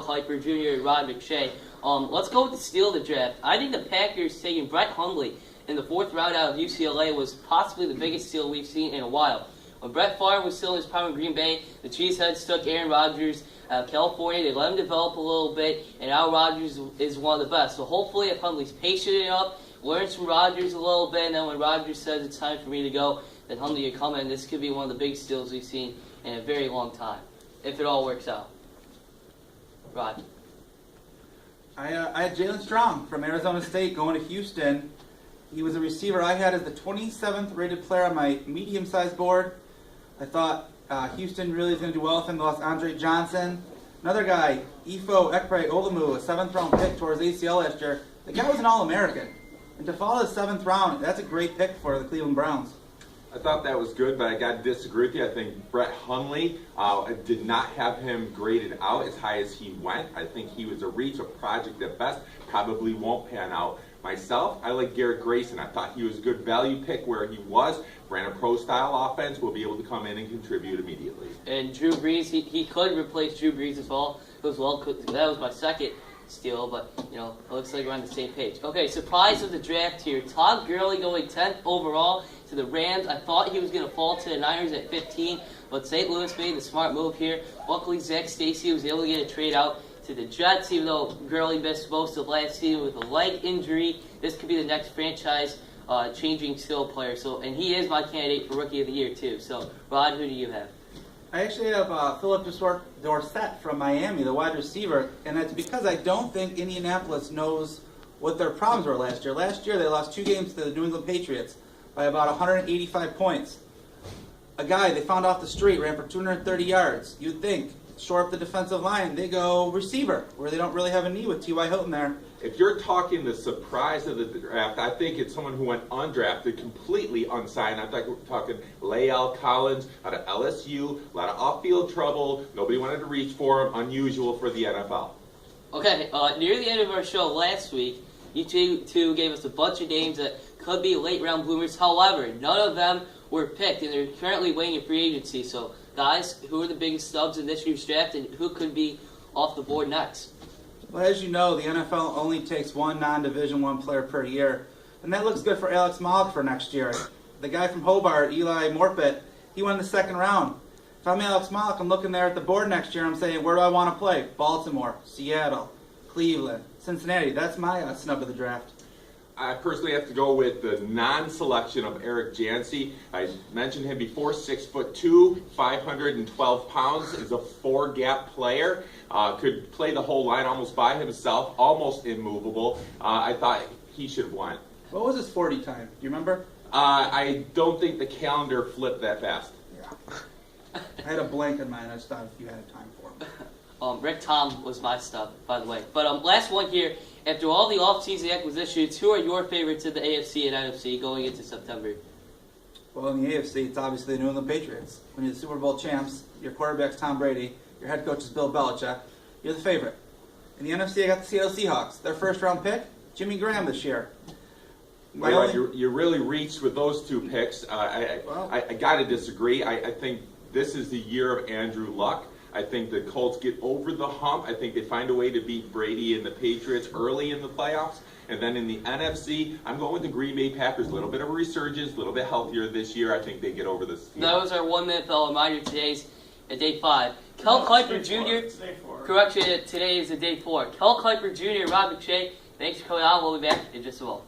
Kiper Jr. and Rod McShay. Let's go with the steal of the draft. I think the Packers taking Brett Hundley in the 4th round out of UCLA was possibly the biggest steal we've seen in a while. When Brett Favre was still in his prime in Green Bay, the Cheeseheads took Aaron Rodgers out of California. They let him develop a little bit, and now Rodgers is one of the best. So hopefully if Hundley's patient enough, learns from Rodgers a little bit, and then when Rodgers says it's time for me to go, then Hundley can come in. This could be one of the big steals we've seen in a very long time, if it all works out. Rod. I had Jalen Strong from Arizona State going to Houston. He was a receiver I had as the 27th rated player on my medium-sized board. I thought Houston really is going to do well with him. They lost Andre Johnson. Another guy, Ifo Ekpe-Olumu, a 7th-round pick towards ACL last year. The guy was an All-American. And to fall to the 7th round, that's a great pick for the Cleveland Browns. I thought that was good, but I got to disagree with you. I think Brett Hundley did not have him graded out as high as he went. I think he was a reach, a project at best. Probably won't pan out. Myself, I like Garrett Grayson. I thought he was a good value pick where he was. Ran a pro-style offense, will be able to come in and contribute immediately. And Drew Brees, he could replace Drew Brees as well. That was my second steal, but it looks like we're on the same page. Okay, surprise of the draft here. Todd Gurley going 10th overall to the Rams. I thought he was going to fall to the Niners at 15, but St. Louis made the smart move here. Luckily, Zach Stacy was able to get a trade out to the Jets, even though Gurley missed most of last season with a leg injury. This could be the next franchise changing skill player. And he is my candidate for Rookie of the Year too. So, Rod, who do you have? I actually have Philip Dorsett from Miami, the wide receiver, and that's because I don't think Indianapolis knows what their problems were last year. Last year, they lost 2 games to the New England Patriots by about 185 points. A guy they found off the street ran for 230 yards. You'd think, shore up the defensive line, they go receiver, where they don't really have a need with T.Y. Hilton there. If you're talking the surprise of the draft, I think it's someone who went undrafted, completely unsigned. I'm talking Lael Collins out of LSU, a lot of off-field trouble. Nobody wanted to reach for him. Unusual for the NFL. Okay, near the end of our show last week, you two gave us a bunch of names that could be late-round bloomers. However, none of them were picked, and they're currently waiting in free agency. So, guys, who are the biggest stubs in this year's draft, and who could be off the board next? Well, as you know, the NFL only takes 1 non-Division I player per year, and that looks good for Alex Malik for next year. The guy from Hobart, Eli Morfitt, he went in the 2nd round. If I'm Alex Malik, I'm looking there at the board next year, I'm saying, where do I want to play? Baltimore, Seattle, Cleveland, Cincinnati. That's my snub of the draft. I personally have to go with the non-selection of Eric Jansey. I mentioned him before, 6'2", 512 pounds, is a 4-gap player. Could play the whole line almost by himself, almost immovable. I thought he should have won. What was his 40 time? Do you remember? I don't think the calendar flipped that fast. Yeah. I had a blank in mind. I just thought if you had time for him. Rick Tom was my stuff, by the way. But last one here. After all the off-season acquisitions, who are your favorites in the AFC and NFC going into September? Well, in the AFC, it's obviously the New England Patriots. When you're the Super Bowl champs, your quarterback's Tom Brady, your head coach is Bill Belichick, you're the favorite. In the NFC, I got the Seattle Seahawks. Their 1st-round pick, Jimmy Graham this year. You really reached with those 2 picks. I got to disagree. I think this is the year of Andrew Luck. I think the Colts get over the hump. I think they find a way to beat Brady and the Patriots early in the playoffs. And then in the NFC, I'm going with the Green Bay Packers. A little bit of a resurgence, a little bit healthier this year. I think they get over this. That was our 1-minute fellow reminder. Today's at day 5. Kel Kiper Jr. Correction, today is a day 4. Kel Kiper Jr. and Rod McShay, thanks for coming on. We'll be back in just a moment.